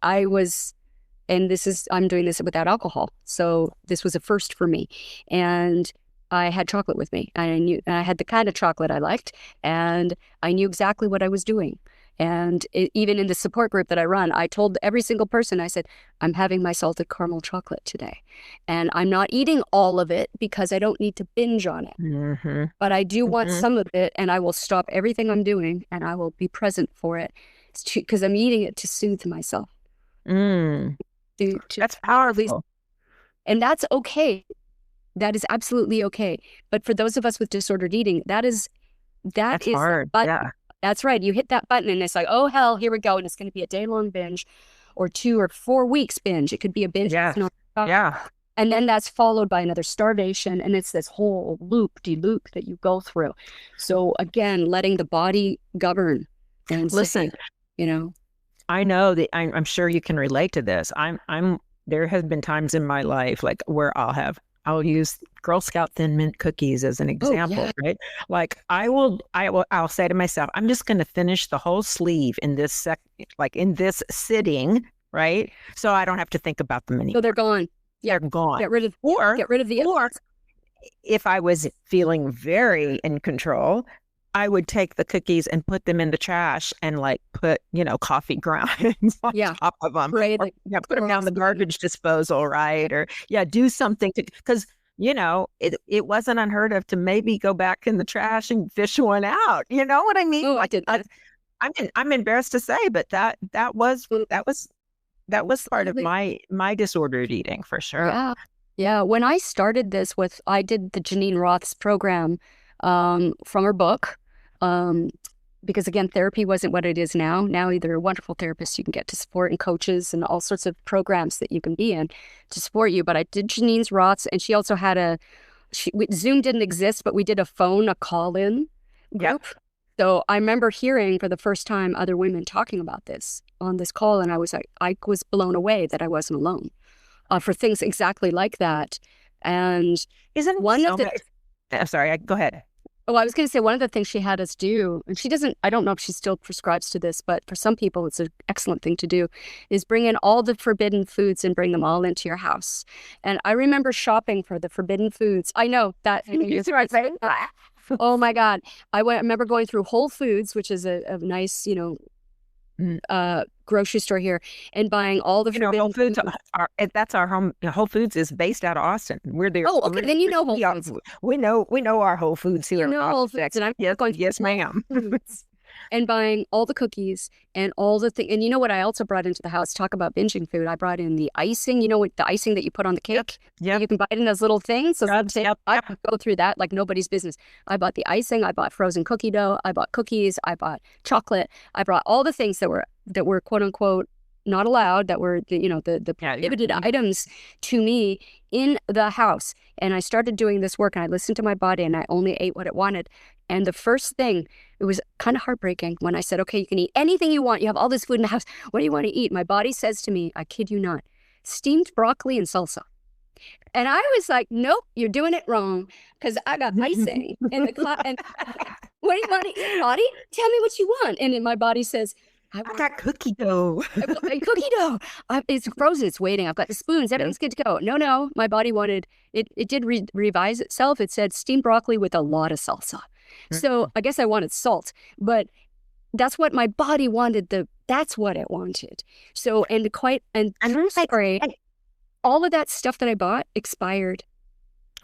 and I'm doing this without alcohol. So this was a first for me. And I had chocolate with me. I had the kind of chocolate I liked, and I knew exactly what I was doing. And even in the support group that I run, I told every single person, I said, I'm having my salted caramel chocolate today. And I'm not eating all of it because I don't need to binge on it. But I do want some of it, and I will stop everything I'm doing and I will be present for it because I'm eating it to soothe myself. That's powerful. And that's okay. That is absolutely okay. But for those of us with disordered eating, that's hard. Yeah. That's right. You hit that button and it's like, oh, hell, here we go. And it's going to be a day-long binge or 2 or 4 weeks binge. It could be a binge. Yeah. And then that's followed by another starvation. And it's this whole loop-de-loop that you go through. So again, letting the body govern. And listen, I know that I'm sure you can relate to this. There have been times in my life like where I'll use Girl Scout Thin Mint cookies as an example, right? Like I'll say to myself, I'm just going to finish the whole sleeve in this in this sitting, right? So I don't have to think about them anymore. So they're gone. Yeah, they're gone. Get rid of the or if I was feeling very in control, I would take the cookies and put them in the trash and put, coffee grounds on top of them. Right. Or, put them down the garbage disposal, right? Or do something because, it wasn't unheard of to maybe go back in the trash and fish one out. You know what I mean? Oh, I did. I'm embarrassed to say, but that was part of my disordered eating for sure. Yeah. Yeah. When I started this I did the Janine Roth's program from her book, because again, therapy wasn't what it is now. Now there are wonderful therapists you can get to support and coaches and all sorts of programs that you can be in to support you. But I did Janine's Roth's, and she also had Zoom didn't exist, but we did a call-in group. Yep. So I remember hearing for the first time other women talking about this on this call, and I was blown away that I wasn't alone for things exactly like that. And isn't one of the I'm sorry, go ahead. Oh, I was going to say one of the things she had us do, and I don't know if she still prescribes to this, but for some people it's an excellent thing to do, is bring in all the forbidden foods and bring them all into your house. And I remember shopping for the forbidden foods. I know that. You see what I'm saying? Oh my God. I remember going through Whole Foods, which is a nice, grocery store here, and buying all the forbidden Whole Foods. That's our home. Whole Foods is based out of Austin. We're there. Oh, okay. Then Whole Foods. We know our Whole Foods here. Whole Foods, and I'm going. Yes, ma'am. And buying all the cookies and all the things. And you know what I also brought into the house? Talk about binging food. I brought in the icing. The icing that you put on the cake? Yeah. You can buy it in those little things. So yep. I could go through that like nobody's business. I bought the icing. I bought frozen cookie dough. I bought cookies. I bought chocolate. I brought all the things that were quote unquote not allowed, that were the prohibited items to me in the house. And I started doing this work, and I listened to my body, and I only ate what it wanted. And the first thing, it was kind of heartbreaking when I said, okay, you can eat anything you want. You have all this food in the house. What do you want to eat? My body says to me, I kid you not, steamed broccoli and salsa. And I was like, nope, you're doing it wrong, because I got icing in the closet. And what do you want to eat, body? Tell me what you want. And then my body says, I got cookie dough. Cookie dough. It's frozen. It's waiting. I've got the spoons. Everything's good to go. No. My body wanted it. It did revise itself. It said steamed broccoli with a lot of salsa. So I guess I wanted salt, but that's what my body wanted. That's what it wanted. So sorry, all of that stuff that I bought expired.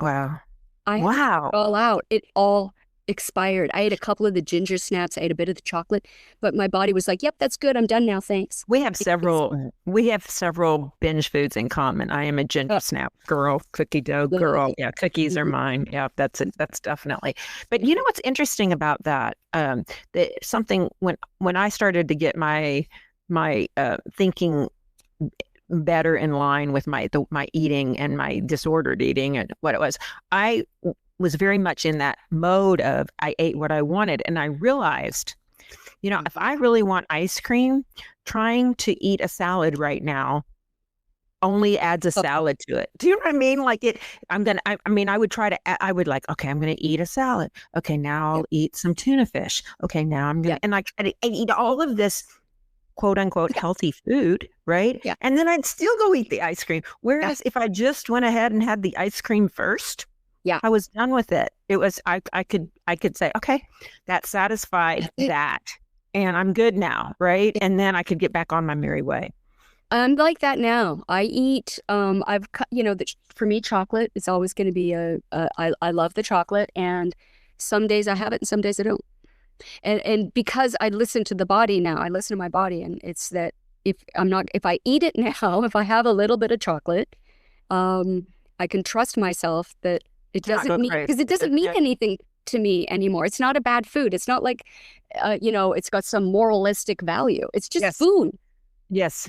Wow. Wow. All out. It all expired. I ate a couple of the ginger snaps. I ate a bit of the chocolate, but my body was like, yep, that's good. I'm done now. Thanks. We have several binge foods in common. I am a ginger snap girl, cookie dough girl. Yeah. Cookies are mine. Yeah. That's definitely. But you know, what's interesting about that, something when I started to get my thinking better in line with my eating and my disordered eating and what it was, I was very much in that mode of I ate what I wanted. And I realized, if I really want ice cream, trying to eat a salad right now only adds a salad to it. Do you know what I mean? I would try to, okay, I'm going to eat a salad. Okay, now I'll eat some tuna fish. Okay, now I'm going to, and I eat all of this quote unquote healthy food, right? Yeah. And then I'd still go eat the ice cream. Whereas if I just went ahead and had the ice cream first, Yeah. I was done with it. It was I could say, okay, that satisfied that, and I'm good now, right? And then I could get back on my merry way. I'm like that now. I eat, for me, chocolate is always going to be I love the chocolate, and some days I have it and some days I don't. And because I listen to the body now, I listen to my body, and it's that if I eat it now, if I have a little bit of chocolate, I can trust myself that it doesn't mean, because it doesn't mean anything to me anymore. It's not a bad food. It's not like, it's got some moralistic value. It's just food. Yes.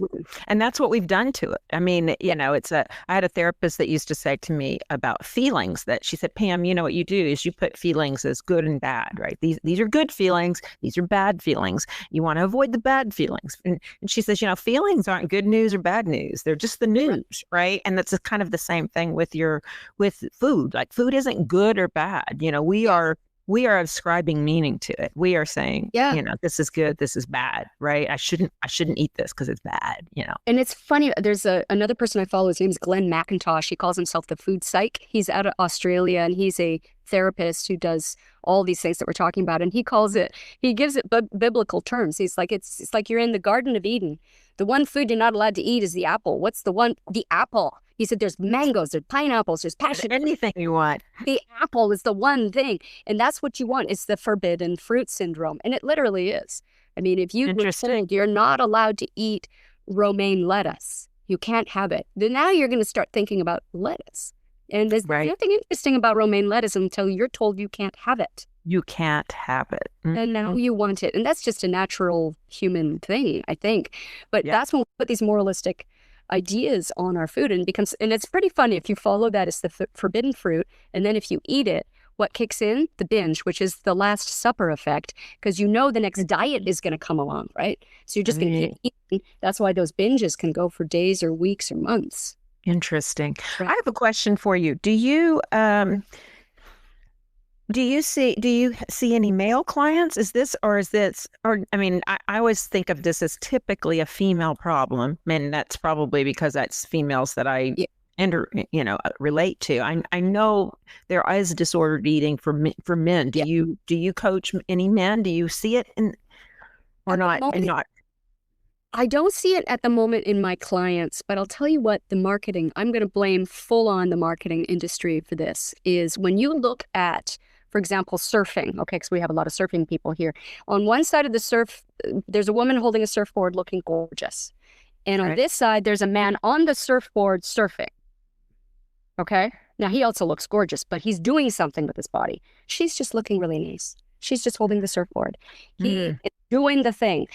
And that's what we've done to it. I mean, I had a therapist that used to say to me about feelings, that she said, Pam, what you do is you put feelings as good and bad, right? These are good feelings. These are bad feelings. You want to avoid the bad feelings. And she says, feelings aren't good news or bad news. They're just the news, right? And that's kind of the same thing with food. Like, food isn't good or bad. We are ascribing meaning to it. We are saying, this is good, this is bad, right? I shouldn't eat this because it's bad, And it's funny. There's another person I follow. His name is Glenn McIntosh. He calls himself the food psych. He's out of Australia, and he's a therapist who does all these things that we're talking about. And he gives it biblical terms. He's like, it's like you're in the Garden of Eden. The one food you're not allowed to eat is the apple. What's the one? The apple. He said there's mangoes, there's pineapples, there's passion. Anything you want. The apple is the one thing. And that's what you want. It's the forbidden fruit syndrome. And it literally is. I mean, if you were told you're not allowed to eat romaine lettuce, you can't have it, then now you're going to start thinking about lettuce. And there's nothing interesting about romaine lettuce until you're told you can't have it. You can't have it. Mm-hmm. And now you want it. And that's just a natural human thing, I think. But that's when we put these moralistic ideas on our food, and it's pretty funny. If you follow that, it's the forbidden fruit. And then if you eat it, what kicks in? The binge, which is the Last Supper effect, because the next diet is going to come along, right? So you're just going to keep eating. That's why those binges can go for days or weeks or months. Interesting. Right. I have a question for you. Do you see any male clients? I always think of this as typically a female problem, and that's probably because that's females that I relate to. I know there is disordered eating for men. Do you coach any men? Do you see it or not? I don't see it at the moment in my clients, but I'll tell you what, the marketing, I'm going to blame full on the marketing industry for this, is when you look at, for example, surfing, okay, because we have a lot of surfing people here. On one side of the surf, there's a woman holding a surfboard looking gorgeous. And on this side, there's a man on the surfboard surfing. Okay? Now, he also looks gorgeous, but he's doing something with his body. She's just looking really nice. She's just holding the surfboard. He is doing the thing.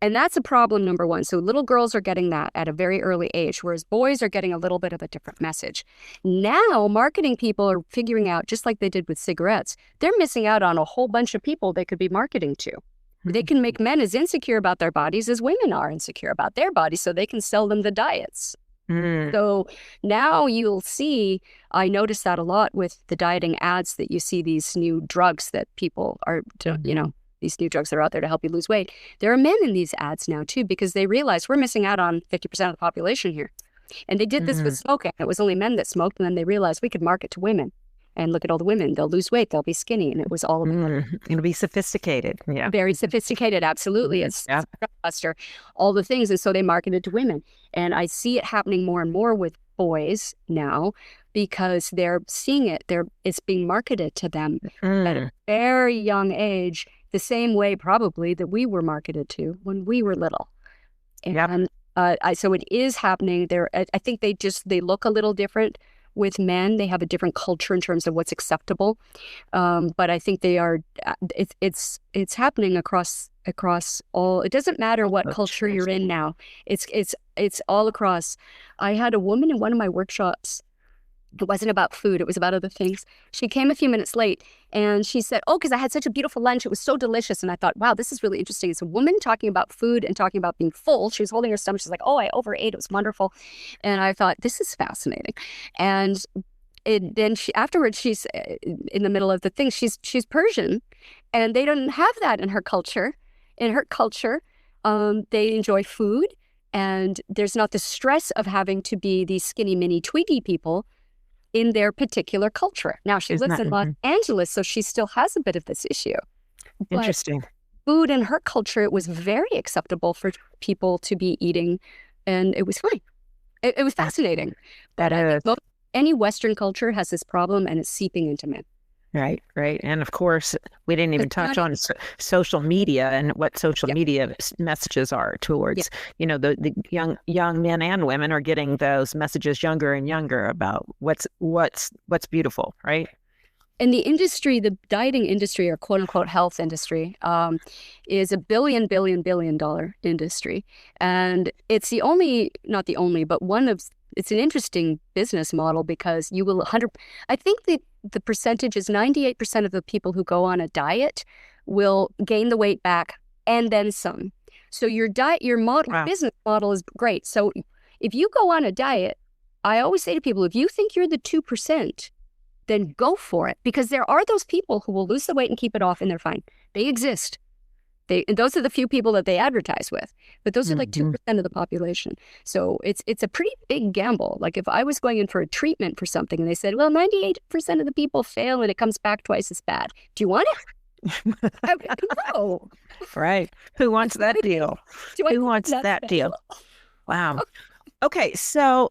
And that's a problem, number one. So little girls are getting that at a very early age, whereas boys are getting a little bit of a different message. Now, marketing people are figuring out, just like they did with cigarettes, they're missing out on a whole bunch of people they could be marketing to. They can make men as insecure about their bodies as women are insecure about their bodies, so they can sell them the diets. So now you'll see, I notice that a lot with the dieting ads, that you see these new drugs that people are, these new drugs that are out there to help you lose weight. There are men in these ads now too, because they realize we're missing out on 50% of the population here. And they did this with smoking. It was only men that smoked, and then they realized we could market to women. And look at all the women. They'll lose weight. They'll be skinny. And it was all about it'll be sophisticated. Yeah. Very sophisticated. Absolutely. It's buster, all the things. And so they marketed to women. And I see it happening more and more with boys now, because they're seeing it. It's being marketed to them at a very young age, the same way probably that we were marketed to when we were little. And so it is happening there. I think they look a little different with men. They have a different culture in terms of what's acceptable. But I think they are, it's happening across all. It doesn't matter what culture you're in now. It's all across. I had a woman in one of my workshops. It wasn't about food. It was about other things. She came a few minutes late, and she said, because I had such a beautiful lunch. It was so delicious. And I thought, wow, this is really interesting. It's a woman talking about food and talking about being full. She was holding her stomach. She's like, I overate. It was wonderful. And I thought, this is fascinating. And then afterwards, she's in the middle of the thing. She's Persian, and they don't have that in her culture. In her culture, They enjoy food, and there's not the stress of having to be these skinny mini Twiggy people in their particular culture. Now, she lives in Los Angeles, so she still has a bit of this issue. Interesting. Food in her culture, it was very acceptable for people to be eating, and it was fine. It was fascinating. That is. Any Western culture has this problem, and it's seeping into men. Right, right. And of course, we didn't even touch on social media and what social media messages are towards, the young men and women are getting those messages younger and younger about what's beautiful, right? And the industry, the dieting industry, or quote unquote health industry, is $1 billion industry. And it's not the only, but it's an interesting business model, because you will I think the percentage is 98% of the people who go on a diet will gain the weight back and then some. So your business model is great. So if you go on a diet, I always say to people, if you think you're the 2%, then go for it, because there are those people who will lose the weight and keep it off, and they're fine. They exist. And those are the few people that they advertise with, but those are like 2% of the population. So it's a pretty big gamble. Like if I was going in for a treatment for something and they said, well, 98% of the people fail and it comes back twice as bad. Do you want it? No. Right. Who wants that deal? Who wants that deal? Wow. Okay. So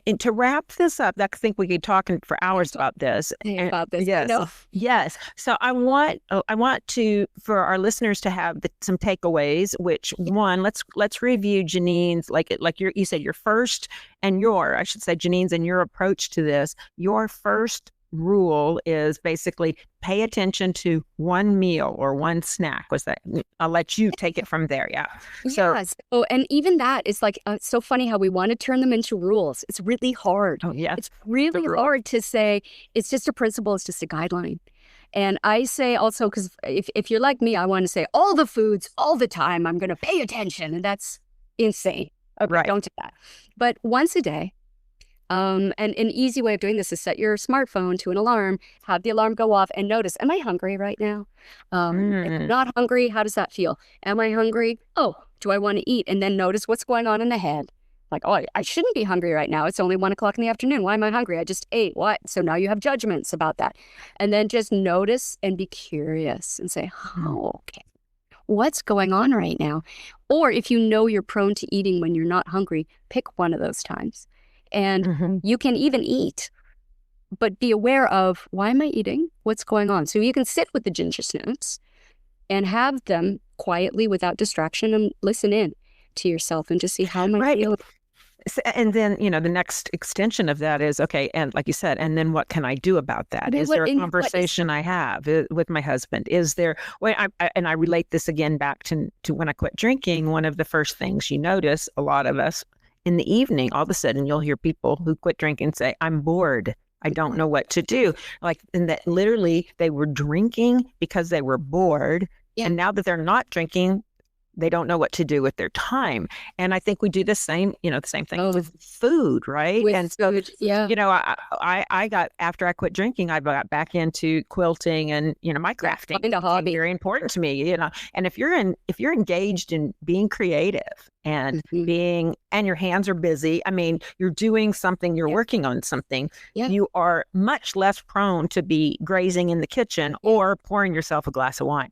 and to wrap this up, I think we could talk for hours about this. Yes. So I want for our listeners to have some takeaways. Which one? Let's review Janine's, like you said, your first and Janine's and your approach to this. Your first rule is basically pay attention to one meal or one snack. Was that? I'll let you take it from there. Yeah. So, and even that is like, it's so funny how we want to turn them into rules. It's really hard. Oh, yeah. It's really hard to say it's just a principle. It's just a guideline. And I say also, because if you're like me, I want to say all the foods all the time, I'm going to pay attention. And that's insane. Okay, right. Don't do that. But once a day. And an easy way of doing this is set your smartphone to an alarm, have the alarm go off, and notice, am I hungry right now? If I'm not hungry, how does that feel? Am I hungry? Oh, do I want to eat? And then notice what's going on in the head. Like, oh, I shouldn't be hungry right now. It's only 1 o'clock in the afternoon. Why am I hungry? I just ate. What? So now you have judgments about that. And then just notice and be curious and say, oh, okay, what's going on right now? Or if you know you're prone to eating when you're not hungry, pick one of those times. And you can even eat, but be aware of, why am I eating? What's going on? So you can sit with the ginger snaps and have them quietly without distraction and listen in to yourself and just see how am I feeling. And then, the next extension of that is, okay, and like you said, and then what can I do about that? Is there a conversation I have with my husband? Is there, and I relate this again back to when I quit drinking, one of the first things you notice, a lot of us, in the evening, all of a sudden, you'll hear people who quit drinking say, I'm bored. I don't know what to do. And that literally they were drinking because they were bored. Yeah. And now that they're not drinking, they don't know what to do with their time. And I think we do the same thing with food, right? And so, I got, after I quit drinking, I got back into quilting and, my crafting. Find a hobby. Very important to me, and if you're engaged in being creative and and your hands are busy, I mean, you're doing something, you're working on something, you are much less prone to be grazing in the kitchen or pouring yourself a glass of wine,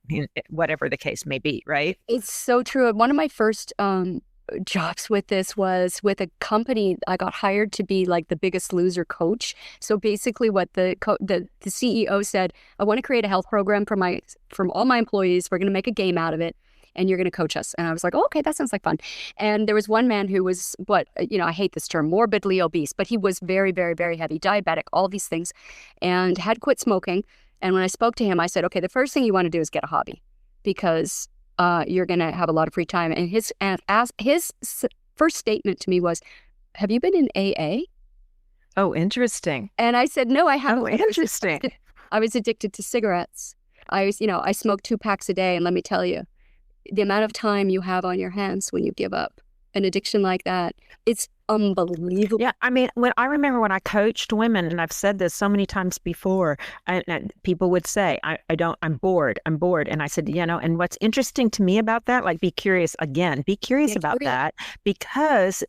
whatever the case may be, right? It's so true. One of my first jobs with this was with a company. I got hired to be like the Biggest Loser coach. So basically what the CEO said, I want to create a health program from all my employees. We're going to make a game out of it, and you're going to coach us. And I was like, oh, okay, that sounds like fun. And there was one man who was, I hate this term, morbidly obese, but he was very, very, very heavy, diabetic, all these things, and had quit smoking. And when I spoke to him, I said, okay, the first thing you want to do is get a hobby, because you're going to have a lot of free time. And his first statement to me was, have you been in AA? Oh, interesting. And I said, no, I haven't. Oh, interesting. I was addicted to cigarettes. I smoked 2 packs a day. And let me tell you, the amount of time you have on your hands when you give up an addiction like that. It's unbelievable. Yeah, I mean, when I remember when I coached women, and I've said this so many times before, and people would say, I'm bored, and I said, and what's interesting to me about that, like, be curious about that, because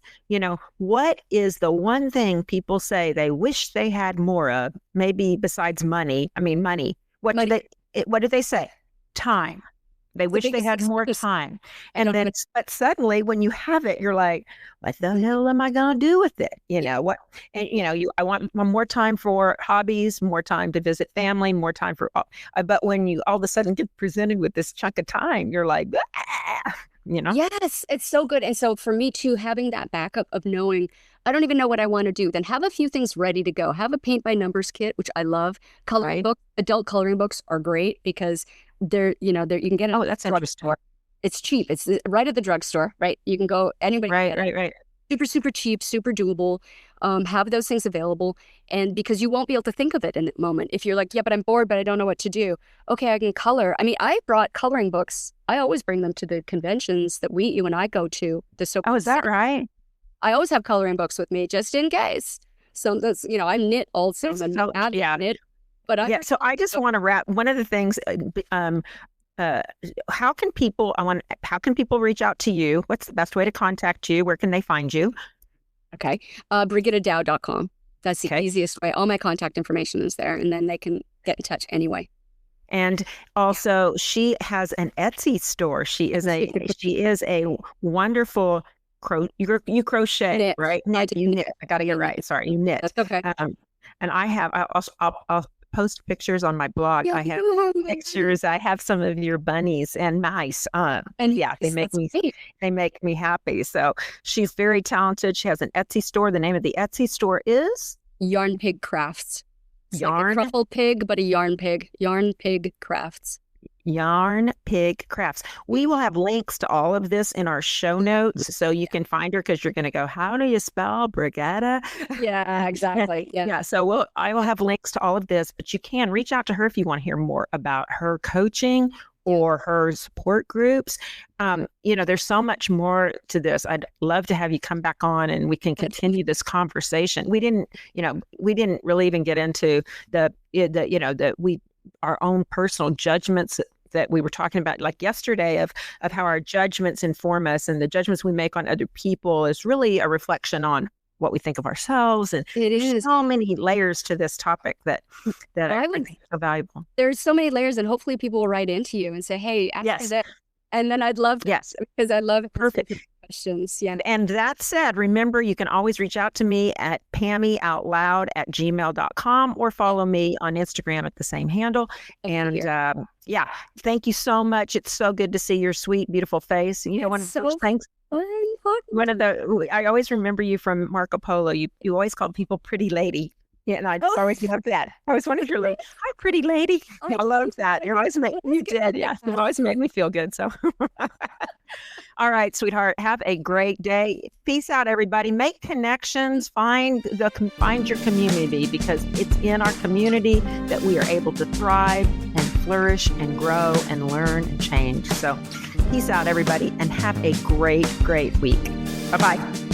what is the one thing people say they wish they had more of, maybe besides money? I mean, money. What do they say? Time. They wish they had more time. And then, but suddenly when you have it, you're like, what the hell am I going to do with it? What? And, I want more time for hobbies, more time to visit family, more time for, but when you all of a sudden get presented with this chunk of time, you're like, Yes, it's so good. And so for me too, having that backup of knowing, I don't even know what I want to do, then have a few things ready to go. Have a paint by numbers kit, which I love. Coloring books, adult coloring books are great because they're, you can get it. Oh, that's interesting. It's cheap. It's right at the drugstore, right? You can go anywhere. Right. Super, super cheap, super doable. Have those things available. And because you won't be able to think of it in the moment. If you're like, yeah, but I'm bored, but I don't know what to do. Okay, I can color. I mean, I brought coloring books. I always bring them to the conventions that you and I go to. Oh, is that right? I always have coloring books with me just in case. So that's, I knit also. Knit. But so I just want to wrap one of the things, how can people reach out to you? What's the best way to contact you? Where can they find you? Okay. BrigittaDow.com. That's the easiest way. All my contact information is there, and then they can get in touch anyway. And also, she has an Etsy store. She is a wonderful you crochet, knit. Right? You knit. I got to get it right. Sorry, you knit. That's okay. And I'll post pictures on my blog. I have pictures. I have some of your bunnies and mice. They make me happy. So she's very talented. She has an Etsy store. The name of the Etsy store is Yarn Pig Crafts. Like a truffle pig, but a yarn pig. Yarn Pig Crafts. Yarn Pig Crafts. We will have links to all of this in our show notes, so you can find her, because you're going to go, how do you spell Brigitta? Yeah, exactly. Yeah. So I will have links to all of this, but you can reach out to her if you want to hear more about her coaching or her support groups. There's so much more to this. I'd love to have you come back on and we can continue this conversation. We didn't really even get into our own personal judgments that we were talking about, like yesterday, of how our judgments inform us, and the judgments we make on other people is really a reflection on what we think of ourselves. And there's so many layers to this topic that I think is so valuable. There's so many layers, and hopefully people will write into you and say, hey, ask that. And then I'd love to, because I love perfect questions. Yeah. And that said, remember, you can always reach out to me at pammyoutloud@gmail.com or follow me on Instagram at the same handle. And thank you so much. It's so good to see your sweet, beautiful face. I always remember you from Marco Polo. You always called people pretty lady. Yeah, and I always loved that. I always wanted your lady. Hi, pretty lady. I loved that. You always made me feel good. So, all right, sweetheart. Have a great day. Peace out, everybody. Make connections. Find your community, because it's in our community that we are able to thrive and flourish and grow and learn and change. So, peace out, everybody, and have a great, great week. Bye-bye.